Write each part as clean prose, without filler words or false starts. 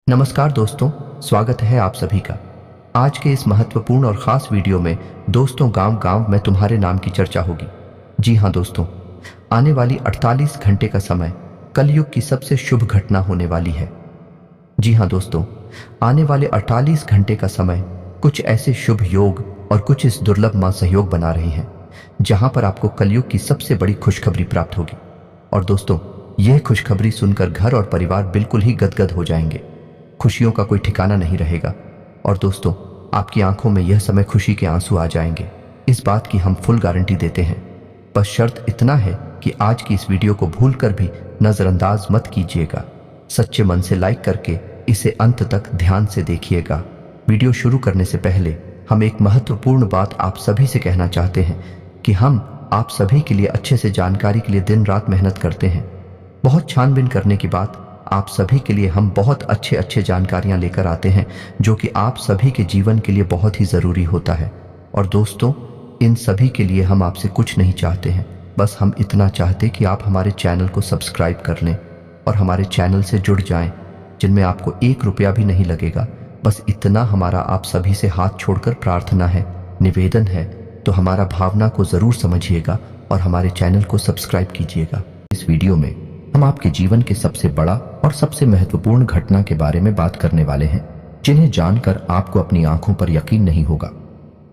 नमस्कार दोस्तों, स्वागत है आप सभी का। आज के इस महत्वपूर्ण और ख़ास वीडियो में दोस्तों गांव-गांव में तुम्हारे नाम की चर्चा होगी। जी हाँ दोस्तों, आने वाली 48 घंटे का समय कलयुग की सबसे शुभ घटना होने वाली है। जी हाँ दोस्तों, आने वाले 48 घंटे का समय कुछ ऐसे शुभ योग और कुछ इस दुर्लभ महासहयोग बना रहे हैं जहां पर आपको कलयुग की सबसे बड़ी खुशखबरी प्राप्त होगी। और दोस्तों, यह खुशखबरी सुनकर घर और परिवार बिल्कुल ही गदगद हो जाएंगे। खुशियों का कोई ठिकाना नहीं रहेगा और दोस्तों, आपकी आंखों में यह समय खुशी के आंसू आ जाएंगे। इस बात की हम फुल गारंटी देते हैं। बस शर्त इतना है कि आज की इस वीडियो को भूलकर भी नजरअंदाज मत कीजिएगा। सच्चे मन से लाइक करके इसे अंत तक ध्यान से देखिएगा। वीडियो शुरू करने से पहले हम एक महत्वपूर्ण बात आप सभी से कहना चाहते हैं कि हम आप सभी के लिए अच्छे से जानकारी के लिए दिन रात मेहनत करते हैं। बहुत छानबीन करने के बाद आप सभी के लिए हम बहुत अच्छे जानकारियां लेकर आते हैं जो कि आप सभी के जीवन के लिए बहुत ही ज़रूरी होता है। और दोस्तों, इन सभी के लिए हम आपसे कुछ नहीं चाहते हैं, बस हम इतना चाहते कि आप हमारे चैनल को सब्सक्राइब कर लें और हमारे चैनल से जुड़ जाएं, जिनमें आपको 1 रुपया भी नहीं लगेगा। बस इतना हमारा आप सभी से हाथ छोड़कर प्रार्थना है, निवेदन है। तो हमारा भावना को ज़रूर समझिएगा और हमारे चैनल को सब्सक्राइब कीजिएगा। इस वीडियो में हम आपके जीवन के सबसे बड़ा और सबसे महत्वपूर्ण घटना के बारे में बात करने वाले हैं, जिन्हें जानकर आपको अपनी आंखों पर यकीन नहीं होगा।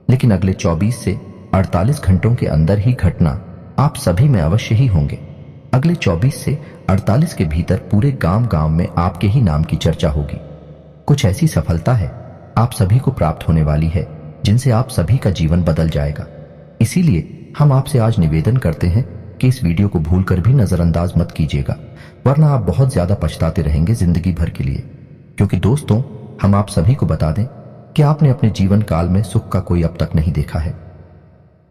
लेकिन अगले 24 से 48 घंटों के अंदर ही घटना आप सभी में अवश्य ही होंगे। अगले 24 से 48 के भीतर पूरे गांव-गांव में आपके ही नाम की चर्चा होगी। कुछ ऐसी सफलता है आप सभी को प्राप्त होने वाली है जिनसे आप सभी का जीवन बदल जाएगा। इसीलिए हम आपसे आज निवेदन करते हैं कि इस वीडियो को भूलकर भी नजरअंदाज मत कीजिएगा, वरना आप बहुत ज्यादा पछताते रहेंगे जिंदगी भर के लिए। क्योंकि दोस्तों, हम आप सभी को बता दें कि आपने अपने जीवन काल में सुख का कोई अब तक नहीं देखा है।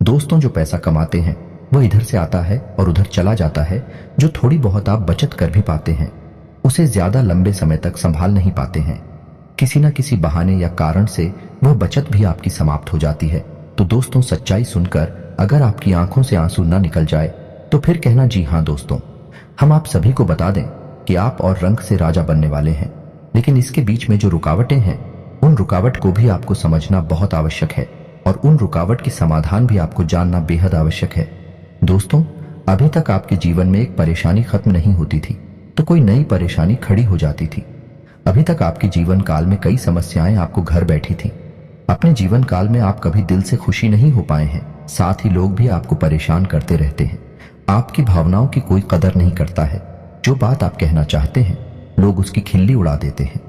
दोस्तों, जो पैसा कमाते हैं वह इधर से आता है और उधर चला जाता है। जो थोड़ी बहुत आप बचत कर भी पाते हैं उसे ज्यादा लंबे समय तक संभाल नहीं पाते हैं। किसी न किसी बहाने या कारण से वह बचत भी आपकी समाप्त हो जाती है। तो दोस्तों, सच्चाई सुनकर अगर आपकी आंखों से आंसू न निकल जाए तो फिर कहना जी हाँ दोस्तों, हम आप सभी को बता दें कि आप और रंग से राजा बनने वाले हैं। लेकिन इसके बीच में जो रुकावटें हैं, उन रुकावट को भी आपको समझना बहुत आवश्यक है और उन रुकावट की समाधान भी आपको जानना बेहद आवश्यक है। दोस्तों, अभी तक आपके जीवन में एक परेशानी खत्म नहीं होती थी तो कोई नई परेशानी खड़ी हो जाती थी। अभी तक आपके जीवन काल में कई समस्याएं आपको घर बैठी थी। अपने जीवन काल में आप कभी दिल से खुशी नहीं हो पाए हैं। साथ ही लोग भी आपको परेशान करते रहते हैं। आपकी भावनाओं की कोई कदर नहीं करता है। जो बात आप कहना चाहते हैं लोग उसकी खिल्ली उड़ा देते हैं।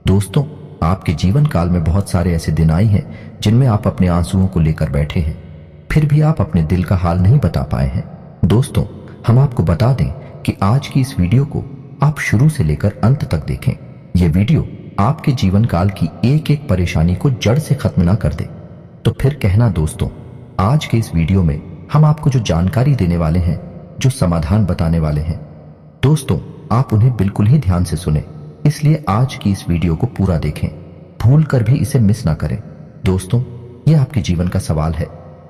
दोस्तों, आपके जीवन काल में बहुत सारे ऐसे दिन आए हैं जिनमें आप अपने आंसुओं को लेकर बैठे हैं, फिर भी आप अपने दिल का हाल नहीं बता पाए हैं। दोस्तों, हम आपको बता दें कि आज की इस वीडियो को आप शुरू से लेकर अंत तक देखें। यह वीडियो आपके जीवन काल की एक एक परेशानी को जड़ से खत्म ना कर दे। तो फिर कहना दोस्तों, आज के इस वीडियो में हम आपको जो जानकारी देने वाले हैं, जो समाधान बताने वाले हैं, दोस्तों आप उन्हें बिल्कुल ही ध्यान से सुने। इसलिए आज की इस वीडियो को पूरा देखें, भूल कर भी इसे मिस ना करें। दोस्तों, यह आपके जीवन का सवाल है।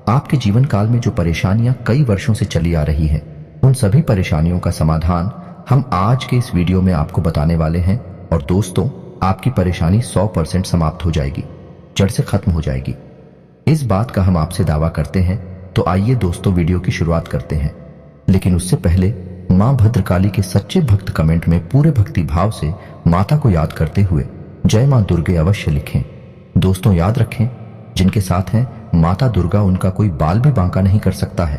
आपके जीवन काल में जो परेशानियां कई वर्षों से चली आ रही हैं, उन सभी परेशानियों का समाधान हम आज के इस वीडियो में आपको बताने वाले हैं। और दोस्तों, आपकी परेशानी 100% समाप्त हो जाएगी, जड़ से खत्म हो जाएगी। इस बात का हम आपसे दावा करते हैं। तो आइए दोस्तों, वीडियो की शुरुआत करते हैं। लेकिन उससे पहले मां भद्रकाली के सच्चे भक्त कमेंट में पूरे भक्ति भाव से माता को याद करते हुए जय मां दुर्गे अवश्य लिखें। दोस्तों, याद रखें, जिनके साथ हैं माता दुर्गा, उनका कोई बाल भी बांका नहीं कर सकता है।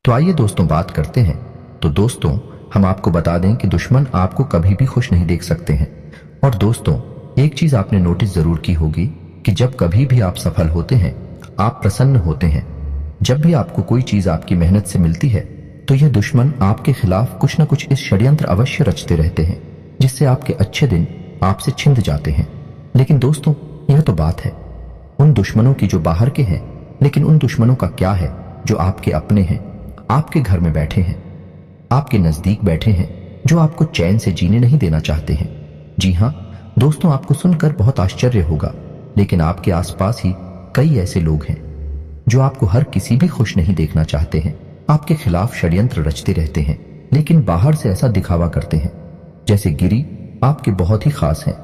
तो आइए दोस्तों, बात करते हैं। तो दोस्तों, हम आपको बता दें कि दुश्मन आपको कभी भी खुश नहीं देख सकते हैं। और दोस्तों, एक चीज आपने नोटिस जरूर की होगी कि जब कभी भी आप सफल होते हैं, आप प्रसन्न होते हैं, जब भी आपको कोई चीज आपकी मेहनत से मिलती है, तो यह दुश्मन आपके खिलाफ कुछ न कुछ इस षड्यंत्र अवश्य रचते रहते हैं, जिससे आपके अच्छे दिन आपसे छिंद जाते हैं। लेकिन दोस्तों, यह तो बात है उन दुश्मनों की जो बाहर के हैं, लेकिन उन दुश्मनों का क्या है जो आपके अपने हैं, आपके घर में बैठे हैं, आपके नजदीक बैठे हैं, जो आपको चैन से जीने नहीं देना चाहते हैं। जी हाँ दोस्तों, आपको सुनकर बहुत आश्चर्य होगा, लेकिन आपके आसपास ही कई ऐसे लोग हैं जो आपको हर किसी भी खुश नहीं देखना चाहते हैं, आपके खिलाफ षड्यंत्र रचते रहते हैं, लेकिन बाहर से ऐसा दिखावा करते हैं जैसे गिरी आपके बहुत ही खास हैं,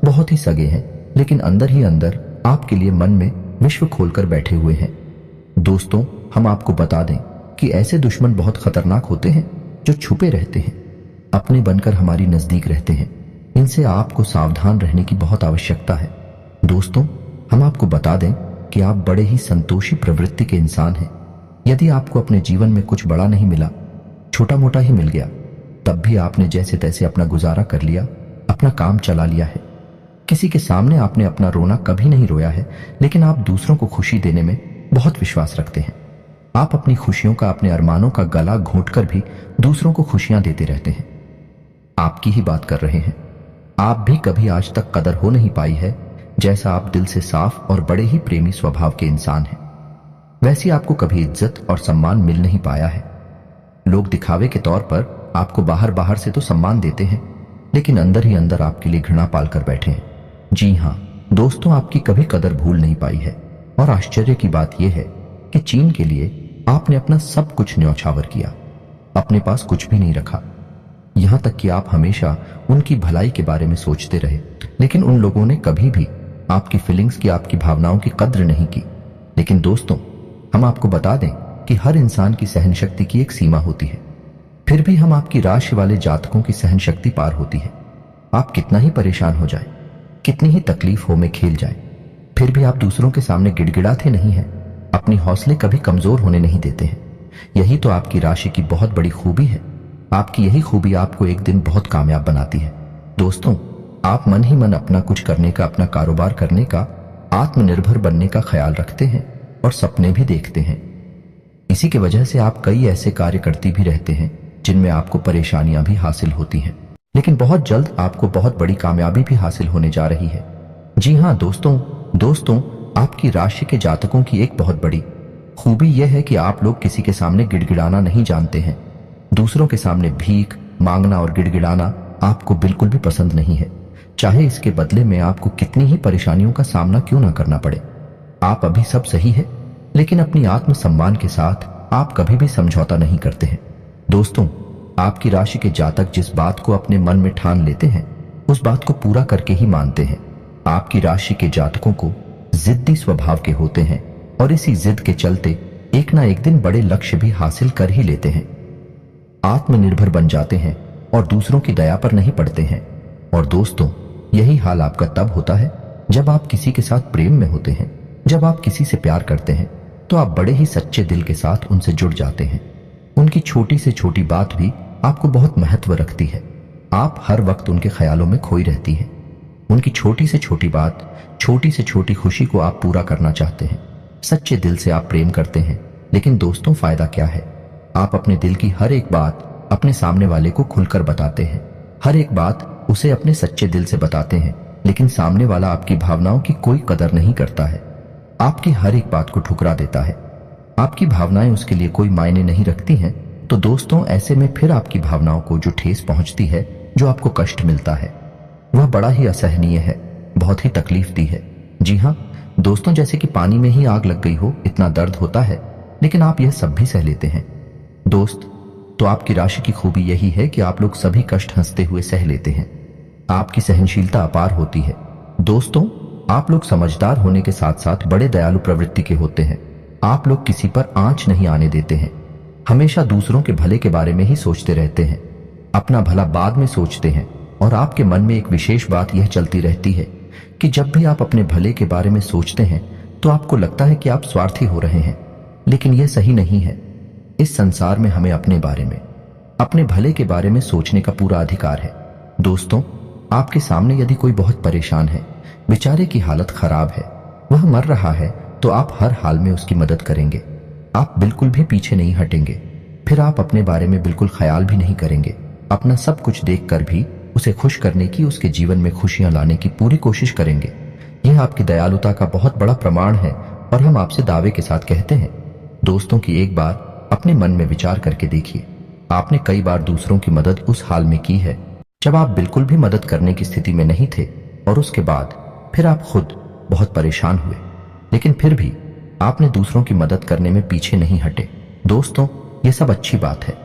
बहुत ही सगे हैं, लेकिन अंदर ही अंदर आपके लिए मन में विश्व खोलकर बैठे हुए हैं। दोस्तों, हम आपको बता दें कि ऐसे दुश्मन बहुत खतरनाक होते हैं जो छुपे रहते हैं, अपने बनकर हमारी नजदीक रहते हैं। इनसे आपको सावधान रहने की बहुत आवश्यकता है। दोस्तों, हम आपको बता दें कि आप बड़े ही संतोषी प्रवृत्ति के इंसान हैं। यदि आपको अपने जीवन में कुछ बड़ा नहीं मिला, छोटा मोटा ही मिल गया, तब भी आपने जैसे तैसे अपना गुजारा कर लिया, अपना काम चला लिया है। किसी के सामने आपने अपना रोना कभी नहीं रोया है, लेकिन आप दूसरों को खुशी देने में बहुत विश्वास रखते हैं। आप अपनी खुशियों का, अपने अरमानों का गला घोंटकर भी दूसरों को खुशियां देते रहते हैं। आपकी ही बात कर रहे हैं। आप भी कभी आज तक कदर हो नहीं पाई है, जैसा आप दिल से साफ और बड़े ही प्रेमी स्वभाव के इंसान हैं, वैसी आपको कभी इज्जत और सम्मान मिल नहीं पाया है। लोग दिखावे के तौर पर आपको बाहर बाहर से तो सम्मान देते हैं, लेकिन अंदर ही अंदर आपके लिए घृणा पालकर बैठे हैं। जी हाँ दोस्तों, आपकी कभी कदर भूल नहीं पाई है। और आश्चर्य की बात यह है कि चीन के लिए आपने अपना सब कुछ न्यौछावर किया, अपने पास कुछ भी नहीं रखा। यहां तक कि आप हमेशा उनकी भलाई के बारे में सोचते रहे, लेकिन उन लोगों ने कभी भी आपकी फीलिंग्स की, आपकी भावनाओं की कद्र नहीं की। लेकिन दोस्तों, हम आपको बता दें कि हर इंसान की सहन शक्ति की एक सीमा होती है। फिर भी हम आपकी राशि वाले जातकों की सहन शक्ति पार होती है। आप कितना ही परेशान हो जाए, कितनी ही तकलीफों में खेल जाए, फिर भी आप दूसरों के सामने गिड़गिड़ाते नहीं हैं, अपनी हौसले कभी कमजोर होने नहीं देते हैं। यही तो आपकी राशि की बहुत बड़ी खूबी है। आपकी यही खूबी आपको एक दिन बहुत कामयाब बनाती है। दोस्तों, आप मन ही मन अपना कुछ करने का, अपना कारोबार करने का, आत्मनिर्भर बनने का ख्याल रखते हैं और सपने भी देखते हैं। इसी की वजह से आप कई ऐसे कार्य करती भी रहते हैं जिनमें आपको परेशानियां भी हासिल होती हैं, लेकिन बहुत जल्द आपको बहुत बड़ी कामयाबी भी हासिल होने जा रही है। जी हाँ दोस्तों, आपकी राशि के जातकों की एक बहुत बड़ी खूबी यह है कि आप लोग किसी के सामने गिड़गिड़ाना नहीं जानते हैं। दूसरों के सामने भीख मांगना और गिड़गिड़ाना आपको बिल्कुल भी पसंद नहीं है, चाहे इसके बदले में आपको कितनी ही परेशानियों का सामना क्यों ना करना पड़े। आप अभी सब सही है, लेकिन अपनी आत्मसम्मान के साथ आप कभी भी समझौता नहीं करते हैं। दोस्तों, आपकी राशि के जातक जिस बात को अपने मन में ठान लेते हैं, उस बात को पूरा करके ही मानते हैं। आपकी राशि के जातकों को जिद्दी स्वभाव के होते हैं और इसी जिद के चलते एक ना एक दिन बड़े लक्ष्य भी हासिल कर ही लेते हैं। आत्मनिर्भर बन जाते हैं और दूसरों की दया पर नहीं पड़ते हैं। और दोस्तों, यही हाल आपका तब होता है जब आप किसी के साथ प्रेम में होते हैं। जब आप किसी से प्यार करते हैं तो आप बड़े ही सच्चे दिल के साथ उनसे जुड़ जाते हैं। उनकी छोटी से छोटी बात भी आपको बहुत महत्व रखती है। आप हर वक्त उनके ख्यालों में खोई रहती हैं। उनकी छोटी से छोटी बात, छोटी से छोटी खुशी को आप पूरा करना चाहते हैं। सच्चे दिल से आप प्रेम करते हैं, लेकिन दोस्तों फायदा क्या है? आप अपने दिल की हर एक बात अपने सामने वाले को खुलकर बताते हैं। हर एक बात उसे अपने सच्चे दिल से बताते हैं, लेकिन सामने वाला आपकी भावनाओं की कोई कदर नहीं करता है। आपकी हर एक बात को ठुकरा देता है। आपकी भावनाएं उसके लिए कोई मायने नहीं रखती हैं। तो दोस्तों, ऐसे में फिर आपकी भावनाओं को जो ठेस पहुंचती है, जो आपको कष्ट मिलता है, वह बड़ा ही असहनीय है, बहुत ही तकलीफ दी है। जी हाँ दोस्तों, जैसे कि पानी में ही आग लग गई हो, इतना दर्द होता है, लेकिन आप यह सब भी सह लेते हैं। दोस्त, तो आपकी राशि की खूबी यही है कि आप लोग सभी कष्ट हंसते हुए सह लेते हैं। आपकी सहनशीलता अपार होती है। दोस्तों, आप लोग समझदार होने के साथ साथ बड़े दयालु प्रवृत्ति के होते हैं। आप लोग किसी पर आंच नहीं आने देते हैं। हमेशा दूसरों के भले के बारे में ही सोचते रहते हैं। अपना भला बाद में सोचते हैं। और आपके मन में एक विशेष बात यह चलती रहती है कि जब भी आप अपने भले के बारे में सोचते हैं तो आपको लगता है कि आप स्वार्थी हो रहे हैं, लेकिन यह सही नहीं है। इस संसार में हमें अपने बारे में, अपने भले के बारे में सोचने का पूरा अधिकार है। दोस्तों, आपके सामने यदि कोई बहुत परेशान है, बेचारे की हालत खराब है, वह मर रहा है, तो आप हर हाल में उसकी मदद करेंगे। आप बिल्कुल भी पीछे नहीं हटेंगे। फिर आप अपने बारे में बिल्कुल ख्याल भी नहीं करेंगे। अपना सब कुछ देखकर भी उसे खुश करने की, उसके जीवन में खुशियां लाने की पूरी कोशिश करेंगे। यह आपकी दयालुता का बहुत बड़ा प्रमाण है और हम आपसे दावे के साथ कहते हैं। दोस्तों की एक बार अपने मन में विचार करके देखिए, आपने कई बार दूसरों की मदद उस हाल में की है जब आप बिल्कुल भी मदद करने की स्थिति में नहीं थे, और उसके बाद फिर आप खुद बहुत परेशान हुए, लेकिन फिर भी आपने दूसरों की मदद करने में पीछे नहीं हटे। दोस्तों, ये सब अच्छी बात है।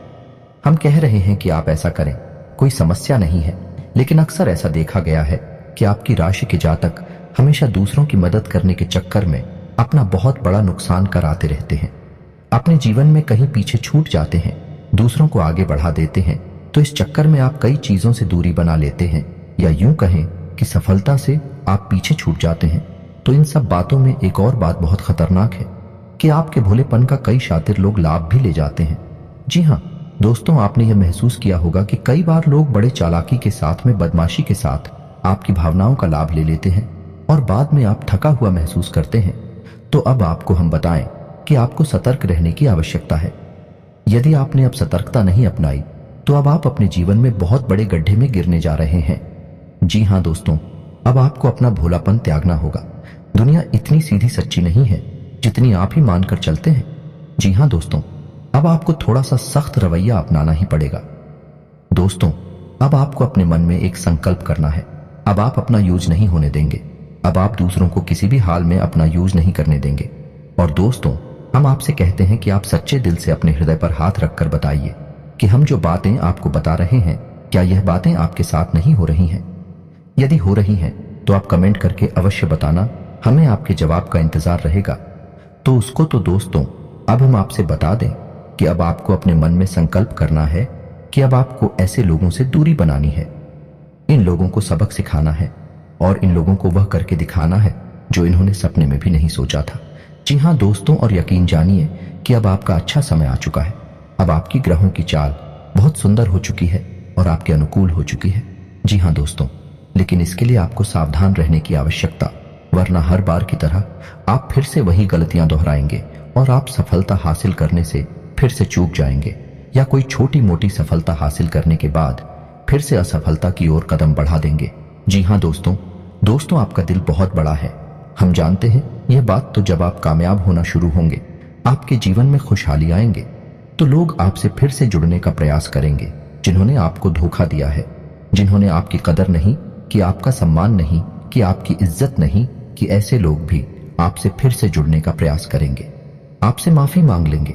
हम कह रहे हैं कि आप ऐसा करें, कोई समस्या नहीं है, लेकिन अक्सर ऐसा देखा गया है कि आपकी राशि के जातक हमेशा दूसरों की मदद करने के चक्कर में अपना बहुत बड़ा नुकसान कराते रहते हैं, अपने जीवन में कहीं पीछे छूट जाते हैं, दूसरों को आगे बढ़ा देते हैं। तो इस चक्कर में आप कई चीजों से दूरी बना लेते हैं, या यूं कहें कि सफलता से आप पीछे छूट जाते हैं। तो इन सब बातों में एक और बात बहुत खतरनाक है कि आपके भोलेपन का कई शातिर लोग लाभ भी ले जाते हैं। जी हाँ दोस्तों, आपने यह महसूस किया होगा कि कई बार लोग बड़े चालाकी के साथ में, बदमाशी के साथ आपकी भावनाओं का लाभ ले लेते हैं और बाद में आप थका हुआ महसूस करते हैं। तो अब आपको हम बताएं कि आपको सतर्क रहने की आवश्यकता है। यदि आपने अब सतर्कता नहीं अपनाई तो अब आप अपने जीवन में बहुत बड़े गड्ढे में गिरने जा रहे हैं। जी हाँ दोस्तों, अब आपको अपना भोलापन त्यागना होगा। दुनिया इतनी सीधी सच्ची नहीं है जितनी आप ही मानकर चलते हैं। जी हाँ दोस्तों, अब आपको थोड़ा सा सख्त रवैया अपनाना ही पड़ेगा। दोस्तों, अब आपको अपने मन में एक संकल्प करना है। अब आप अपना यूज नहीं होने देंगे। अब आप दूसरों को किसी भी हाल में अपना यूज नहीं करने देंगे। और दोस्तों, हम आपसे कहते हैं कि आप सच्चे दिल से अपने हृदय पर हाथ रखकर बताइए कि हम जो बातें आपको बता रहे हैं, क्या यह बातें आपके साथ नहीं हो रही हैं? यदि हो रही हैं तो आप कमेंट करके अवश्य बताना, हमें आपके जवाब का इंतजार रहेगा। तो उसको तो दोस्तों, अब हम आपसे बता दें कि अब आपको अपने मन में संकल्प करना है कि अब आपको ऐसे लोगों से दूरी बनानी है। इन लोगों को सबक सिखाना है और इन लोगों को वह करके दिखाना है जो इन्होंने सपने में भी नहीं सोचा था। जी हाँ दोस्तों, और यकीन जानिए कि अब आपका अच्छा समय आ चुका है। अब आपकी ग्रहों की चाल बहुत सुंदर हो चुकी है और आपके अनुकूल हो चुकी है। जी हाँ दोस्तों, लेकिन इसके लिए आपको सावधान रहने की आवश्यकता, वरना हर बार की तरह आप फिर से वही गलतियां दोहराएंगे और आप सफलता हासिल करने से फिर से चूक जाएंगे, या कोई छोटी मोटी सफलता हासिल करने के बाद फिर से असफलता की ओर कदम बढ़ा देंगे। जी हाँ दोस्तों, आपका दिल बहुत बड़ा है। हम जानते हैं यह बात। तो जब आप कामयाब होना शुरू होंगे, आपके जीवन में खुशहाली आएंगे, तो लोग आपसे फिर से जुड़ने का प्रयास करेंगे। जिन्होंने आपको धोखा दिया है, जिन्होंने आपकी कदर नहीं कि, आपका सम्मान नहीं कि, आपकी इज्जत नहीं कि, ऐसे लोग भी आपसे फिर से जुड़ने का प्रयास करेंगे, आपसे माफी मांग लेंगे,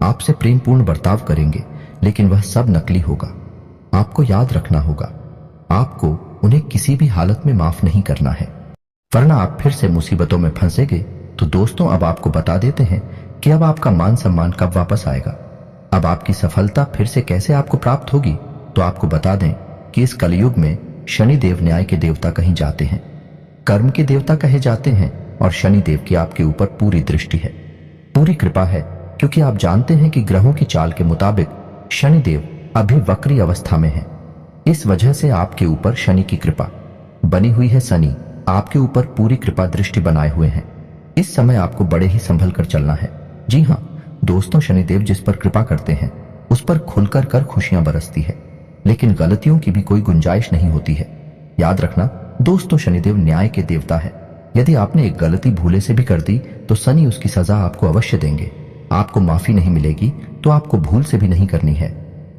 आपसे प्रेमपूर्ण बर्ताव करेंगे, लेकिन वह सब नकली होगा। आपको याद रखना होगा, आपको उन्हें किसी भी हालत में माफ नहीं करना है, वरना आप फिर से मुसीबतों में फंसेंगे। तो दोस्तों, अब आपको बता देते हैं कि अब आपका मान सम्मान कब वापस आएगा, अब आपकी सफलता फिर से कैसे आपको प्राप्त होगी। तो आपको बता दें कि इस कलयुग में शनिदेव न्याय के देवता कहे जाते हैं, कर्म के देवता कहे जाते हैं, और शनिदेव की आपके ऊपर पूरी दृष्टि है, पूरी कृपा है, क्योंकि आप जानते हैं कि ग्रहों की चाल के मुताबिक शनिदेव अभी वक्री अवस्था में है। इस वजह से आपके ऊपर शनि की कृपा बनी हुई है। शनि आपके ऊपर पूरी कृपा दृष्टि बनाए हुए हैं। इस समय आपको बड़े ही संभल कर चलना है। जी हाँ दोस्तों, शनिदेव जिस पर कृपा करते हैं उस पर खुलकर कर खुशियां बरसती है, लेकिन गलतियों की भी कोई गुंजाइश नहीं होती है। याद रखना दोस्तों, शनिदेव न्याय के देवता है। यदि आपने एक गलती भूले से भी कर दी तो शनि उसकी सजा आपको अवश्य देंगे। आपको माफी नहीं मिलेगी तो आपको भूल से भी नहीं करनी है।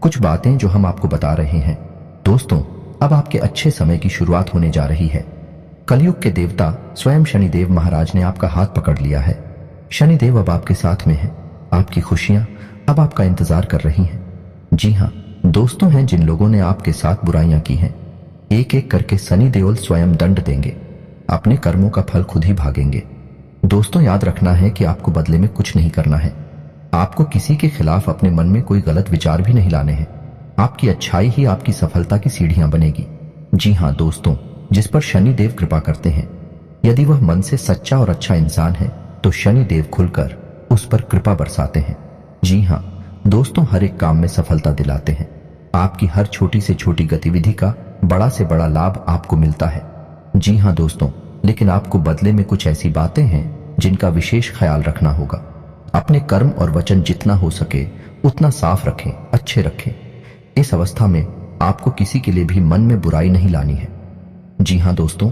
कुछ बातें जो हम आपको बता रहे हैं दोस्तों, अब आपके अच्छे समय की शुरुआत होने जा रही है। कलयुग के देवता स्वयं शनिदेव महाराज ने आपका हाथ पकड़ लिया है। शनिदेव अब आपके साथ में है। आपकी खुशियां अब आपका इंतजार कर रही हैं। जी हाँ दोस्तों, हैं जिन लोगों ने आपके साथ बुराइयां की हैं, एक एक करके शनि देवल स्वयं दंड देंगे, अपने कर्मों का फल खुद ही भागेंगे। दोस्तों, याद रखना है कि आपको बदले में कुछ नहीं करना है। आपको किसी के खिलाफ अपने मन में कोई गलत विचार भी नहीं लाने हैं। आपकी अच्छाई ही आपकी सफलता की सीढ़ियां बनेगी। जी हाँ दोस्तों, जिस पर शनि देव कृपा करते हैं, यदि वह मन से सच्चा और अच्छा इंसान है तो शनि देव खुलकर उस पर कृपा बरसाते हैं। जी हाँ दोस्तों, हर एक काम में सफलता दिलाते हैं। आपकी हर छोटी से छोटी गतिविधि का बड़ा से बड़ा लाभ आपको मिलता है। जी हाँ दोस्तों, लेकिन आपको बदले में कुछ ऐसी बातें हैं जिनका विशेष ख्याल रखना होगा। अपने कर्म और वचन जितना हो सके उतना साफ रखें, अच्छे रखें। इस अवस्था में आपको किसी के लिए भी मन में बुराई नहीं लानी है। जी हाँ दोस्तों,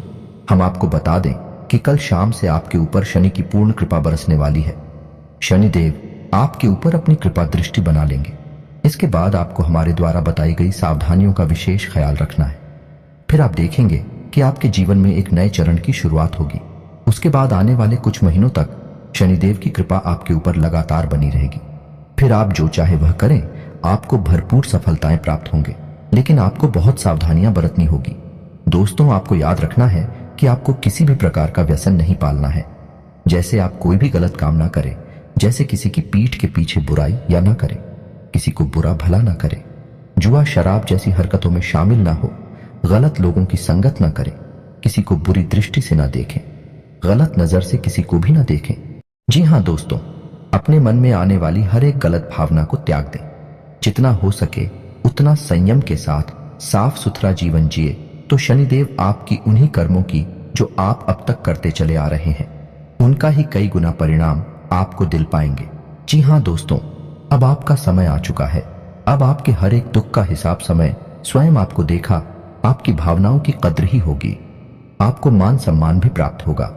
हम आपको बता दें कि कल शाम से आपके ऊपर शनि की पूर्ण कृपा बरसने वाली है। शनिदेव आपके ऊपर अपनी कृपा दृष्टि बना लेंगे। इसके बाद आपको हमारे द्वारा बताई गई सावधानियों का विशेष ख्याल रखना है। फिर आप देखेंगे कि आपके जीवन में एक नए चरण की शुरुआत होगी। उसके बाद आने वाले कुछ महीनों तक शनिदेव की कृपा आपके ऊपर लगातार बनी रहेगी। फिर आप जो चाहे वह करें, आपको भरपूर सफलताएं प्राप्त होंगे, लेकिन आपको बहुत सावधानियां बरतनी होगी। दोस्तों, आपको याद रखना है कि आपको किसी भी प्रकार का व्यसन नहीं पालना है। जैसे आप कोई भी गलत काम ना करें, जैसे किसी की पीठ के पीछे बुराई या ना करें, किसी को बुरा भला ना करें, जुआ शराब जैसी हरकतों में शामिल ना हो, गलत लोगों की संगत ना करें, किसी को बुरी दृष्टि से ना देखें, गलत नजर से किसी को भी ना देखें। जी हाँ दोस्तों, अपने मन में आने वाली हर एक गलत भावना को त्याग दें। जितना हो सके उतना संयम के साथ साफ सुथरा जीवन जिए तो शनिदेव आपकी उन्हीं कर्मों की जो आप अब तक करते चले आ रहे हैं, उनका ही कई गुना परिणाम आपको दिल पाएंगे। जी हाँ दोस्तों, अब आपका समय आ चुका है। अब आपके हर एक दुख का हिसाब समय स्वयं आपको देखा, आपकी भावनाओं की कद्र ही होगी, आपको मान सम्मान भी प्राप्त होगा।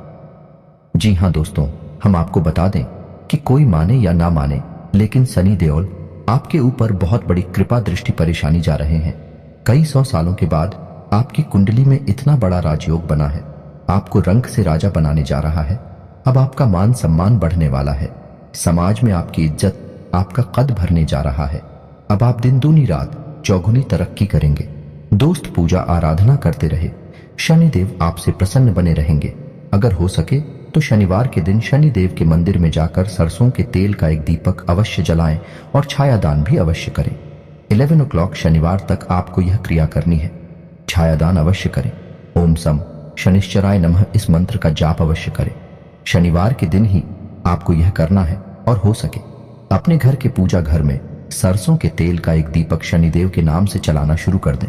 जी हाँ दोस्तों, हम आपको बता दें कि कोई माने या ना माने, लेकिन सनी देओल आपके ऊपर बहुत बड़ी कृपा दृष्टि परेशानी जा रहे हैं। कई 100 सालों के बाद आपकी कुंडली में इतना बड़ा राजयोग बना है, आपको रंग से राजा बनाने जा रहा है। अब आपका मान सम्मान बढ़ने वाला है, समाज में आपकी इज्जत, आपका कद भरने जा रहा है। अब आप दिन दूनी रात चौगुनी तरक्की करेंगे। दोस्त, पूजा आराधना करते रहे, शनिदेव आपसे प्रसन्न बने रहेंगे। अगर हो सके तो शनिवार के दिन शनिदेव के मंदिर में जाकर सरसों के तेल का एक दीपक अवश्य जलाएं और छायादान भी अवश्य करें। 11 o'clock शनिवार तक आपको यह क्रिया करनी है। छायादान अवश्य करें। ओम सम शनिश्चराय नमः इस मंत्र का जाप अवश्य करें। शनिवार के दिन ही आपको यह करना है। और हो सके अपने घर के पूजा घर में सरसों के तेल का एक दीपक शनिदेव के नाम से चलाना शुरू कर दें।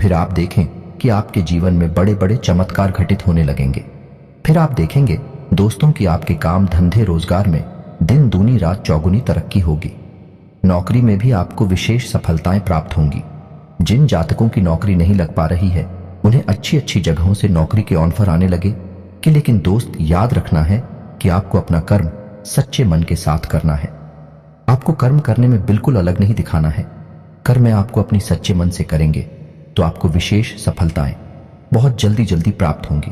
फिर आप देखें कि आपके जीवन में बड़े बड़े चमत्कार घटित होने लगेंगे। फिर आप देखेंगे दोस्तों कि आपके काम धंधे रोजगार में दिन दूनी रात चौगुनी तरक्की होगी। नौकरी में भी आपको विशेष सफलताएं प्राप्त होंगी। जिन जातकों की नौकरी नहीं लग पा रही है, उन्हें अच्छी अच्छी जगहों से नौकरी के ऑफर आने लगे कि लेकिन दोस्त, याद रखना है कि आपको अपना कर्म सच्चे मन के साथ करना है। आपको कर्म करने में बिल्कुल अलग नहीं दिखाना है। कर्म आपको अपनी सच्चे मन से करेंगे तो आपको विशेष सफलताएं बहुत जल्दी जल्दी प्राप्त होंगी।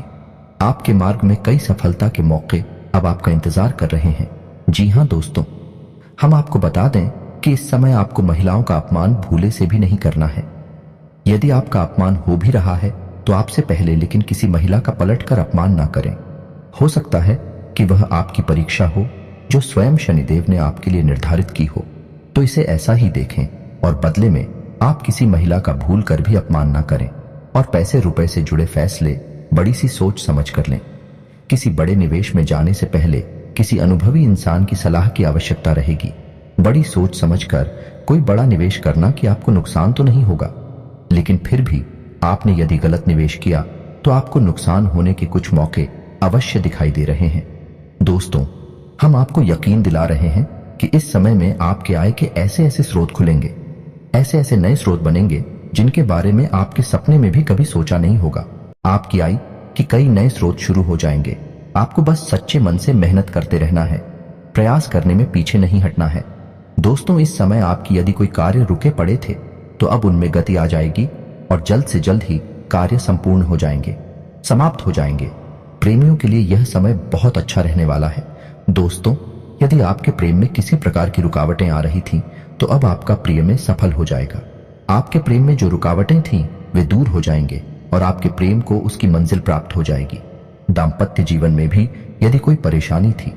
आपके मार्ग में कई सफलता के मौके अब आपका इंतजार कर रहे हैं। जी हाँ दोस्तों, हम आपको बता दें कि इस समय आपको महिलाओं का अपमान भूले से भी नहीं करना है। यदि आपका अपमान हो भी रहा है तो आपसे पहले लेकिन किसी महिला का पलटकर अपमान ना करें। हो सकता है कि वह आपकी परीक्षा हो जो स्वयं शनिदेव ने आपके लिए निर्धारित की हो, तो इसे ऐसा ही देखें और बदले में आप किसी महिला का भूल कर भी अपमान ना करें और पैसे रुपए से जुड़े फैसले बड़ी सी सोच समझ कर लें। किसी बड़े निवेश में जाने से पहले किसी अनुभवी इंसान की सलाह की आवश्यकता रहेगी। बड़ी सोच समझकर कोई बड़ा निवेश करना कि आपको नुकसान तो नहीं होगा, लेकिन फिर भी आपने यदि गलत निवेश किया तो आपको नुकसान होने के कुछ मौके अवश्य दिखाई दे रहे हैं। दोस्तों, हम आपको यकीन दिला रहे हैं कि इस समय में आपके आय के ऐसे ऐसे स्रोत खुलेंगे, ऐसे ऐसे नए स्रोत बनेंगे जिनके बारे में आपके सपने में भी कभी सोचा नहीं होगा। आपकी आय के कई नए स्रोत शुरू हो जाएंगे। आपको बस सच्चे मन से मेहनत करते रहना है, प्रयास करने में पीछे नहीं हटना है। दोस्तों, इस समय आपकी यदि कोई कार्य रुके पड़े थे तो अब उनमें गति आ जाएगी और जल्द से जल्द ही कार्य संपूर्ण हो जाएंगे, समाप्त हो जाएंगे। प्रेमियों के लिए यह समय बहुत अच्छा रहने वाला है। दोस्तों, यदि आपके प्रेम में किसी प्रकार की रुकावटें आ रही थीं, तो अब आपका प्रेम में सफल हो जाएगा। आपके प्रेम में जो रुकावटें थीं वे दूर हो जाएंगे और आपके प्रेम को उसकी मंजिल प्राप्त हो जाएगी। दाम्पत्य जीवन में भी यदि कोई परेशानी थी,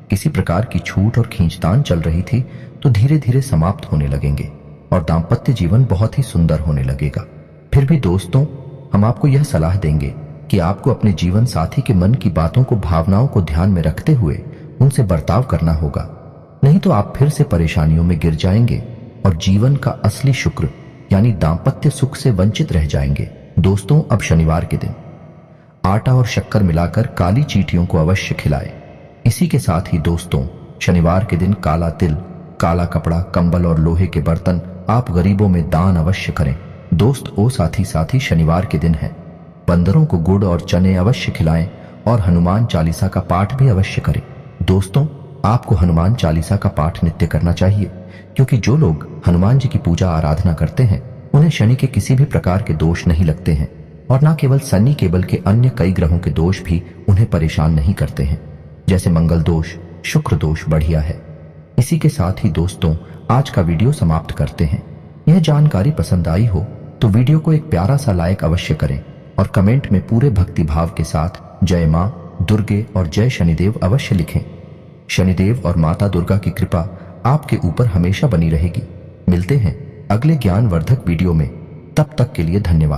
किसी प्रकार की छूट और खींचतान चल रही थी, तो धीरे धीरे समाप्त होने लगेंगे और दाम्पत्य जीवन बहुत ही सुंदर होने लगेगा। फिर भी दोस्तों, हम आपको यह सलाह देंगे कि आपको अपने जीवन साथी के मन की बातों को, भावनाओं को ध्यान में रखते हुए उनसे बर्ताव करना होगा, नहीं तो आप फिर से परेशानियों में गिर जाएंगे और जीवन का असली शुक्र यानी दाम्पत्य सुख से वंचित रह जाएंगे। दोस्तों, अब शनिवार के दिन आटा और शक्कर मिलाकर काली चींटियों को अवश्य खिलाएं। इसी के साथ ही दोस्तों, शनिवार के दिन काला तिल, काला कपड़ा, कंबल और लोहे के बर्तन आप गरीबों में दान अवश्य करें। दोस्त ओ साथी शनिवार के दिन है, बंदरों को गुड़ और चने अवश्य खिलाएं और हनुमान चालीसा का पाठ भी अवश्य करें। दोस्तों, आपको हनुमान चालीसा का पाठ नित्य करना चाहिए, क्योंकि जो लोग हनुमान जी की पूजा आराधना करते हैं उन्हें शनि के किसी भी प्रकार के दोष नहीं लगते हैं और न केवल शनि, केवल के अन्य कई ग्रहों के दोष भी उन्हें परेशान नहीं करते हैं, जैसे मंगल दोष, शुक्र दोष बढ़िया है। इसी के साथ ही दोस्तों, आज का वीडियो समाप्त करते हैं। यह जानकारी पसंद आई हो तो वीडियो को एक प्यारा सा लाइक अवश्य करें और कमेंट में पूरे भक्ति भाव के साथ जय मां दुर्गे और जय शनिदेव अवश्य लिखें। शनिदेव और माता दुर्गा की कृपा आपके ऊपर हमेशा बनी रहेगी। मिलते हैं अगले ज्ञानवर्धक वीडियो में, तब तक के लिए धन्यवाद।